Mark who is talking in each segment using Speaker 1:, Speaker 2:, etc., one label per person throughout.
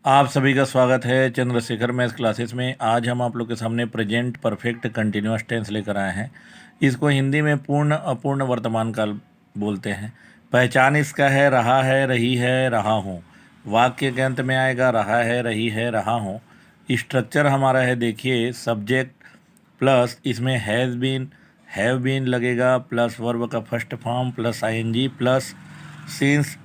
Speaker 1: आप सभी का स्वागत है चंद्रशेखर मैथ्स क्लासेस में। आज हम आप लोग के सामने प्रेजेंट परफेक्ट कंटिन्यूअस टेंस लेकर आए हैं। इसको हिंदी में पूर्ण अपूर्ण वर्तमान काल बोलते हैं। पहचान इसका है रहा है, रही है, रहा हूँ। वाक्य के अंत में आएगा रहा है, रही है, रहा हूँ। स्ट्रक्चर हमारा है, देखिए, सब्जेक्ट प्लस इसमें हैव बीन लगेगा, प्लस वर्ब का first form, plus ING, plus since,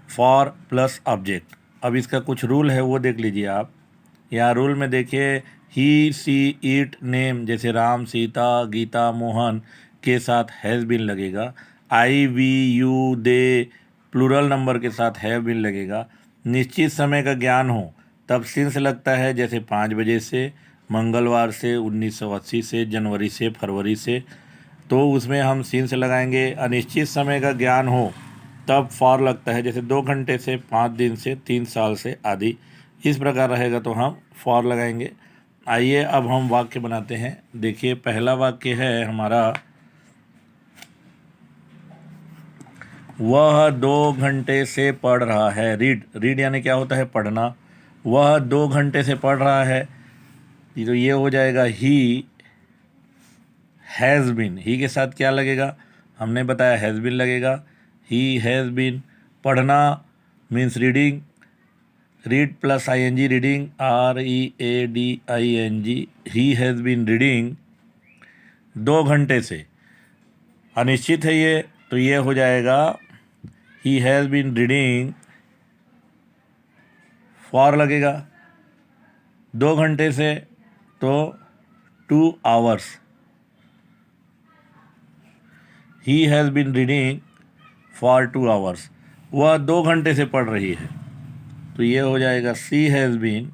Speaker 1: for, plus object. अब इसका कुछ रूल है, वो देख लीजिए आप। यहाँ रूल में देखिए, ही, सी, इट, नेम, जैसे राम, सीता, गीता, मोहन के साथ हैज़ बीन लगेगा। I, we, you, they plural number के साथ हैव बीन लगेगा। निश्चित समय का ज्ञान हो तब सिंस लगता है, जैसे 5 बजे से, मंगलवार से, 1980 से, जनवरी से, फरवरी से, तो उसमें हम सिंस लगाएंगे। अनिश्चित समय का ज्ञान हो तब फॉर लगता है, जैसे 2 घंटे से, 5 दिन से, 3 साल से आदि। इस प्रकार रहेगा तो हम फॉर लगाएंगे। आइए अब हम वाक्य बनाते हैं। देखिए, पहला वाक्य है हमारा, वह 2 घंटे से पढ़ रहा है। रीड यानी क्या होता है, पढ़ना। वह 2 घंटे से पढ़ रहा है, तो ये हो जाएगा ही हैज़ बीन। ही के साथ क्या लगेगा, हमने बताया हैज़ बीन लगेगा। He has been. पढ़ना means reading, read plus I N G, reading, READING। He has been reading 2 घंटे से। अनिश्चित है ये, तो ये हो जाएगा he has been reading, for लगेगा 2 घंटे से, तो 2 hours. He has been reading for 2 hours. वह 2 घंटे से पढ़ रही है, तो ये हो जाएगा she has been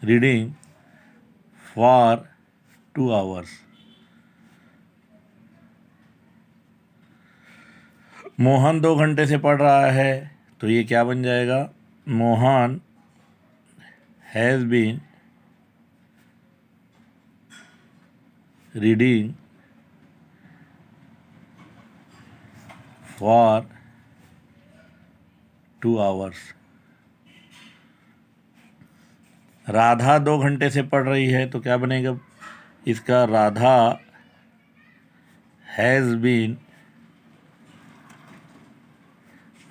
Speaker 1: reading for 2 hours. Mohan 2 घंटे से पढ़ रहा है, तो ये क्या बन जाएगा, Mohan has been reading for 2 hours. Radha 2 घंटे से पढ़ रही है, तो क्या बनेगा इसका, Radha has been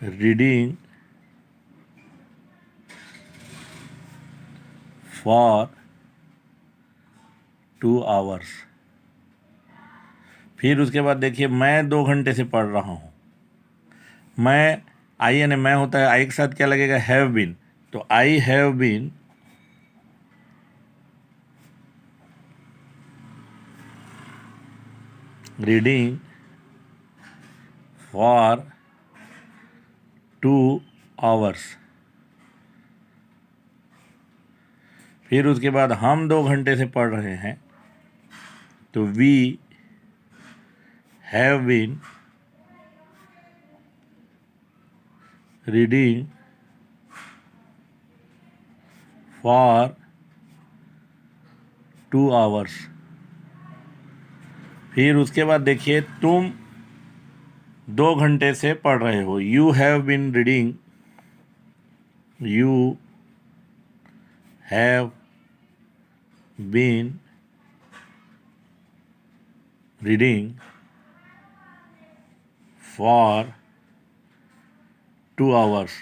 Speaker 1: reading for 2 hours. फिर उसके बाद देखिए, मैं 2 घंटे से पढ़ रहा हूँ। मैं, आई यानी मैं होता है, आई के साथ क्या लगेगा, हैव बीन, तो I have been reading for 2 hours. फिर उसके बाद हम 2 घंटे से पढ़ रहे हैं, तो we have been reading for 2 hours. फिर उसके बाद देखिए, तुम 2 घंटे से पढ़ रहे हो, you have been reading for 2 hours.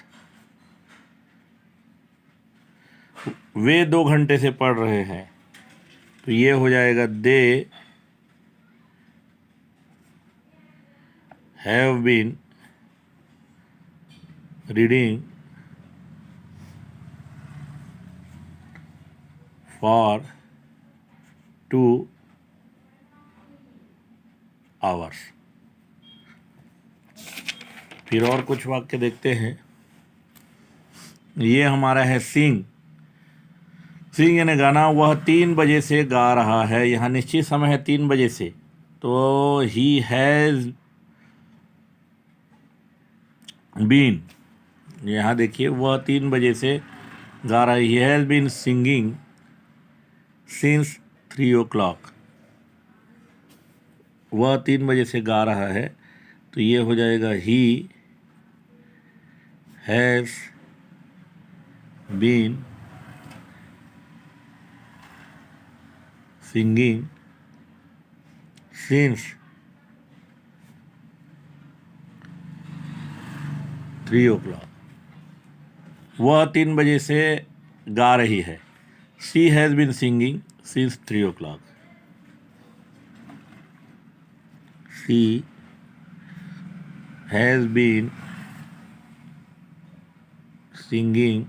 Speaker 1: वे 2 घंटे से पढ़ रहे हैं, तो ये हो जाएगा they have been reading for 2 hours. फिर और कुछ वाक्य देखते हैं। ये हमारा है सिंग यानी गाना। वह 3 बजे से गा रहा है, यहाँ निश्चित समय है 3 बजे से, तो ही हैज़ बीन, यहाँ देखिए, वह 3 बजे से गा रहा है, he has been singing since 3 o'clock। वह 3 बजे से गा रहा है, तो ये हो जाएगा he has been singing since 3 o'clock। वह 3 बजे से गा रही है। She has been singing since 3 o'clock। She has been singing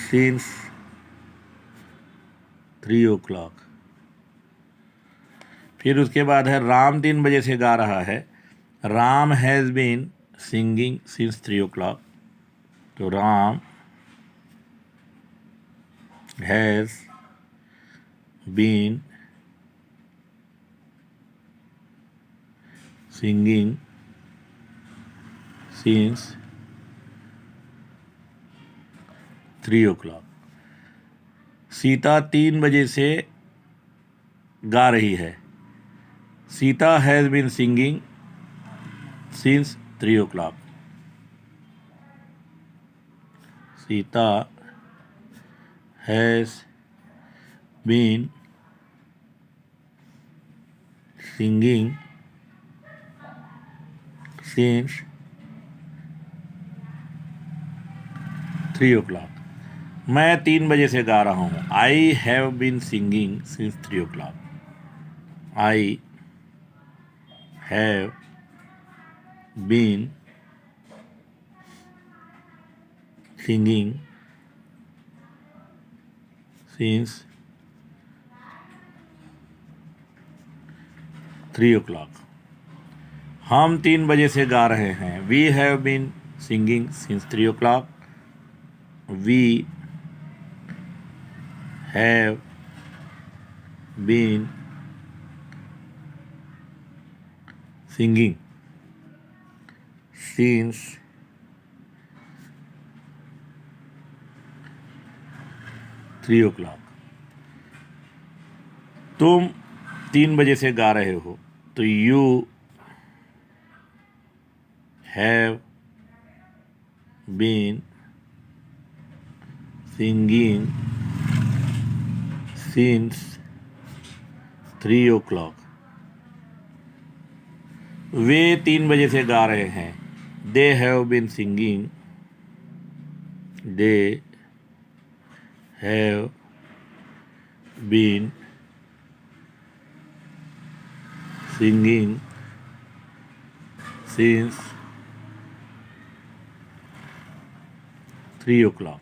Speaker 1: since 3 o'clock। फिर उसके बाद है राम 3 बजे से गा रहा है। Ram has been singing since 3 o'clock। तो Ram has been singing since 3 o'clock। Sita 3 बजे से गा रही है। Sita has been singing since 3 o'clock। Sita has been singing since 3 o'clock। मैं 3 बजे से गा रहा हूँ। I have been singing since 3 o'clock। I have been singing since 3 o'clock। हम 3 बजे से गा रहे हैं। We have been singing since 3 o'clock। We have been singing since 3 o'clock। तुम 3 बजे से गा रहे हो, तो you have been singing since 3 o'clock। वे 3 बजे से गा रहे हैं। They have been singing they have been singing since 3 o'clock।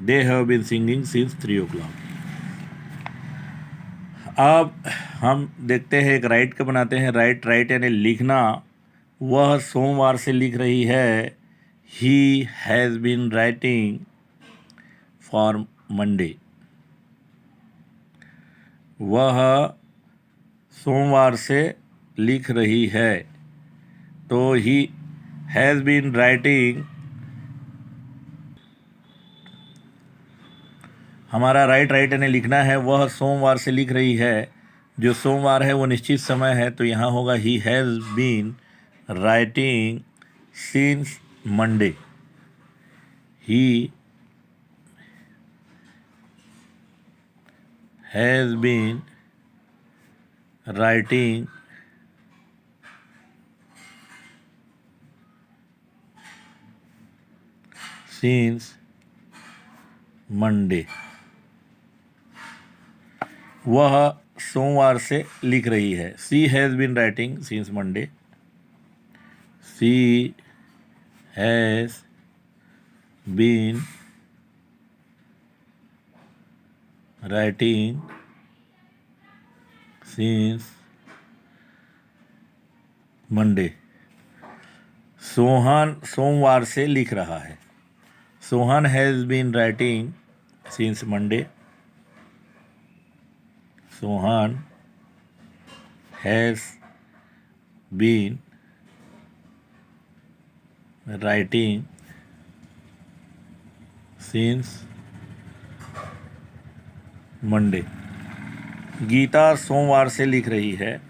Speaker 1: They have been singing since 3 o'clock। अब हम देखते हैं, एक राइट का बनाते हैं। राइट यानी लिखना। वह सोमवार से लिख रही है। He has been writing for Monday. वह सोमवार से लिख रही है, तो ही हैज़ बीन राइटिंग। हमारा राइट यानी लिखना है। वह सोमवार से लिख रही है। जो सोमवार है वो निश्चित समय है, तो यहाँ होगा he has been writing since Monday. He has been writing since Monday. वह सोमवार से लिख रही है। She has been writing since Monday. She has been writing since Monday. Sohan सोमवार से लिख रहा है। Sohan has been writing since Monday. Sohan has been writing since Monday. Gita सोमवार से लिख रही है।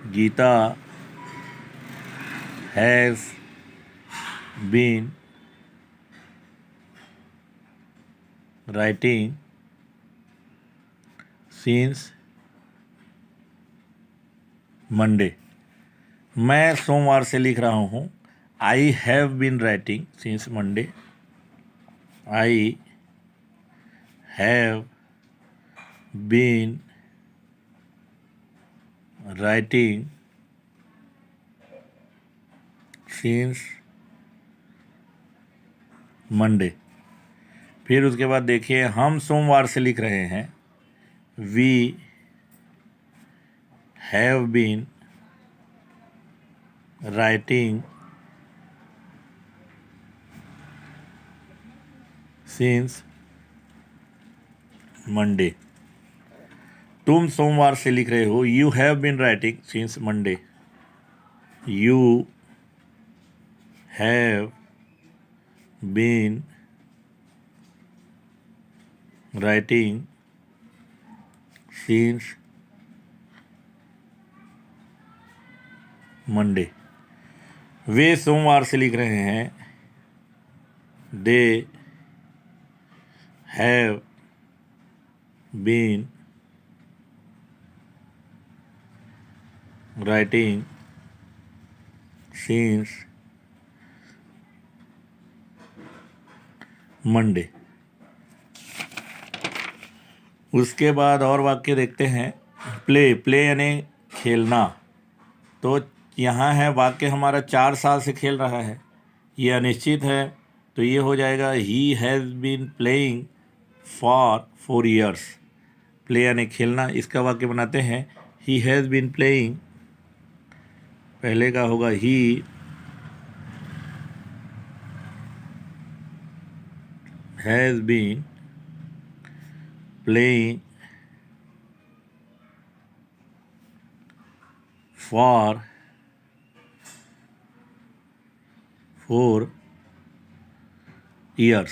Speaker 1: Gita has been writing since Monday. मैं सोमवार से लिख रहा हूँ। I have been writing since Monday. I have been writing since Monday. फिर उसके बाद देखिए, हम सोमवार से लिख रहे हैं। We have been writing since Monday. तुम सोमवार से लिख रहे हो। You have been writing since Monday. You have been writing since Monday. वे सोमवार से लिख रहे हैं। They have been writing since Monday. उसके बाद और वाक्य देखते हैं। प्ले, प्ले यानी खेलना। तो यहाँ है वाक्य हमारा 4 साल से खेल रहा है। ये अनिश्चित है, तो ये हो जाएगा he has been playing for 4 years। Play यानी खेलना, इसका वाक्य बनाते हैं। ही हैज़ बीन प्लेइंग, पहले का होगा he has been playing for 4 years।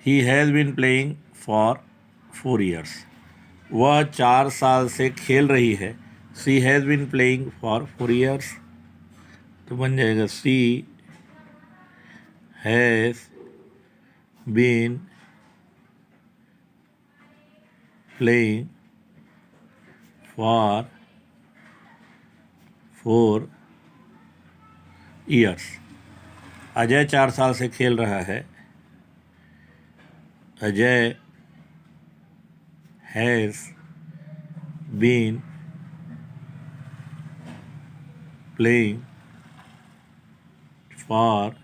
Speaker 1: He has been playing for 4 years। वह 4 साल से खेल रही है। She has been playing for 4 years, तो बन जाएगा she has been playing for 4 years। Ajay 4 साल से खेल रहा है। Ajay has been playing for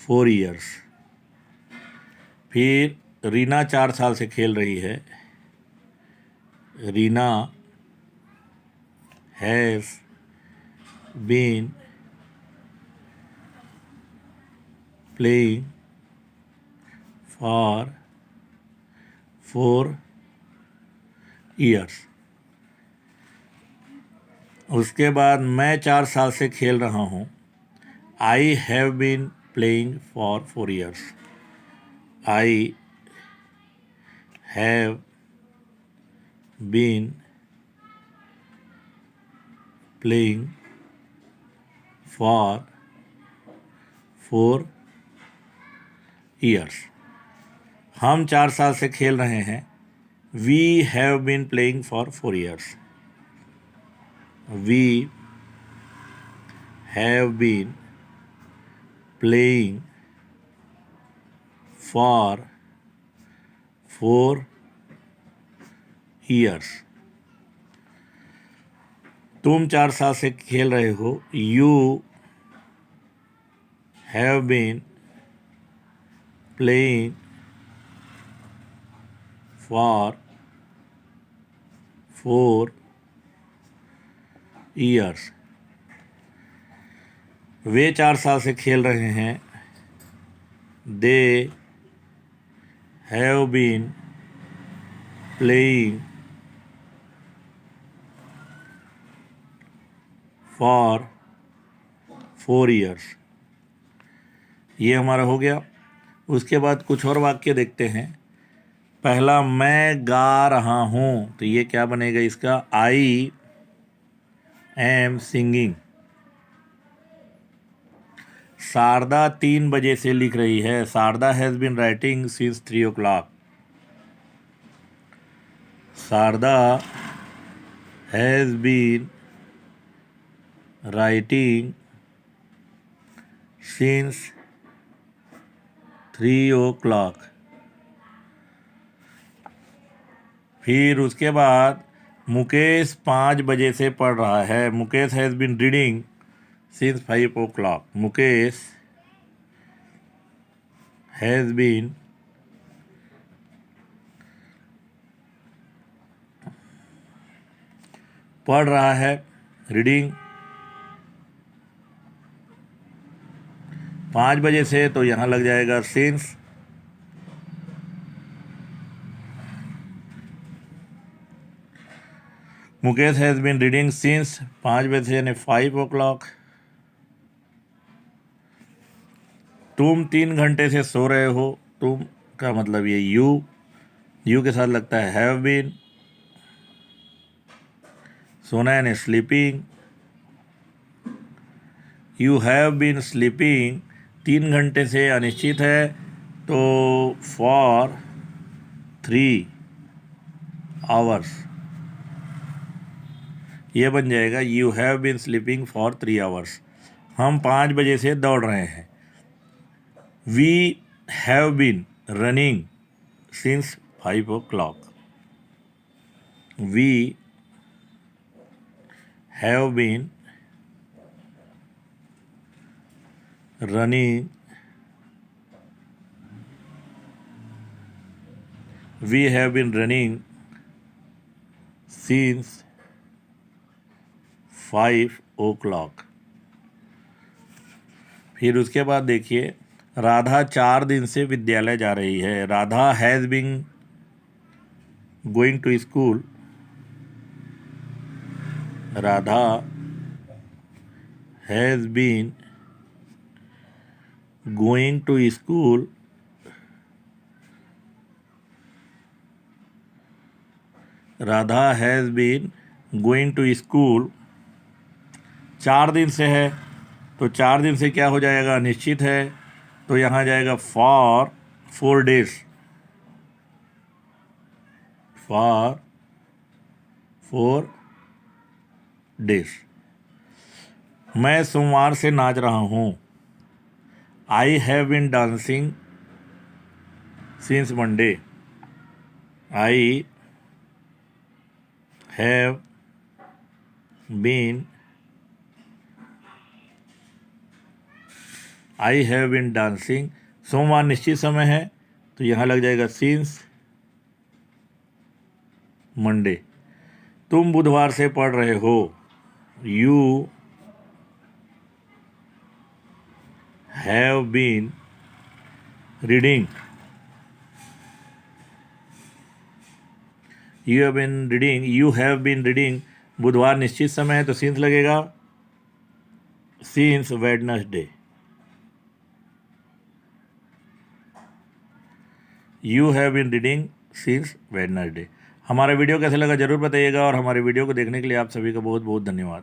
Speaker 1: 4 years। फिर रीना 4 साल से खेल रही है। Reena has been playing for 4 years। उसके बाद मैं 4 साल से खेल रहा हूँ। I have been playing for 4 years। I have been playing for 4 years। हम 4 साल से खेल रहे हैं। We have been playing for 4 years। We have been playing for 4 years। तुम 4 साल से खेल रहे हो। You have been playing for 4 years। वे 4 साल से खेल रहे हैं। They have been playing for 4 years। ये हमारा हो गया। उसके बाद कुछ और वाक्य देखते हैं। पहला मैं गा रहा हूँ, तो ये क्या बनेगा इसका, आई एम सिंगिंग। शारदा 3 बजे से लिख रही है, Sharda has been writing since 3 o'clock। Sharda has been writing since 3 o'clock। फिर उसके बाद मुकेश 5 बजे से पढ़ रहा है, Mukesh has been reading since 5 o'clock। Mukesh has been पढ़ रहा है, रीडिंग 5 बजे से, तो यहाँ लग जाएगा since. Mukesh has been reading since 5 बजे से यानी 5 o'clock। तुम 3 घंटे से सो रहे हो, तुम का मतलब ये यू के साथ लगता है हैव बीन। सोना यानी sleeping, you have been sleeping 3 घंटे से अनिश्चित है, तो फॉर 3 hours ये बन जाएगा you have been sleeping for 3 hours। हम 5 बजे से दौड़ रहे हैं। We have been running since 5 o'clock। We have been running, we have been running since 5 o'clock। फिर उसके बाद देखिए, राधा 4 दिन से विद्यालय जा रही है, Radha has been going to school. Radha has been going to school. Radha has been going to school 4 दिन से है, तो 4 दिन से क्या हो जाएगा, निश्चित है, तो यहाँ जाएगा फॉर 4 days। For 4 days। मैं सोमवार से नाच रहा हूँ, I have been dancing since Monday. I have been dancing, सोमवार निश्चित समय है, तो यहाँ लग जाएगा सिंस मंडे। तुम बुधवार से पढ़ रहे हो, you have been reading. You have been reading बुधवार निश्चित समय है, तो सिंस लगेगा, since Wednesday. You have been reading since Wednesday. हमारा वीडियो कैसा लगा जरूर बताइएगा, और हमारे वीडियो को देखने के लिए आप सभी का बहुत बहुत धन्यवाद।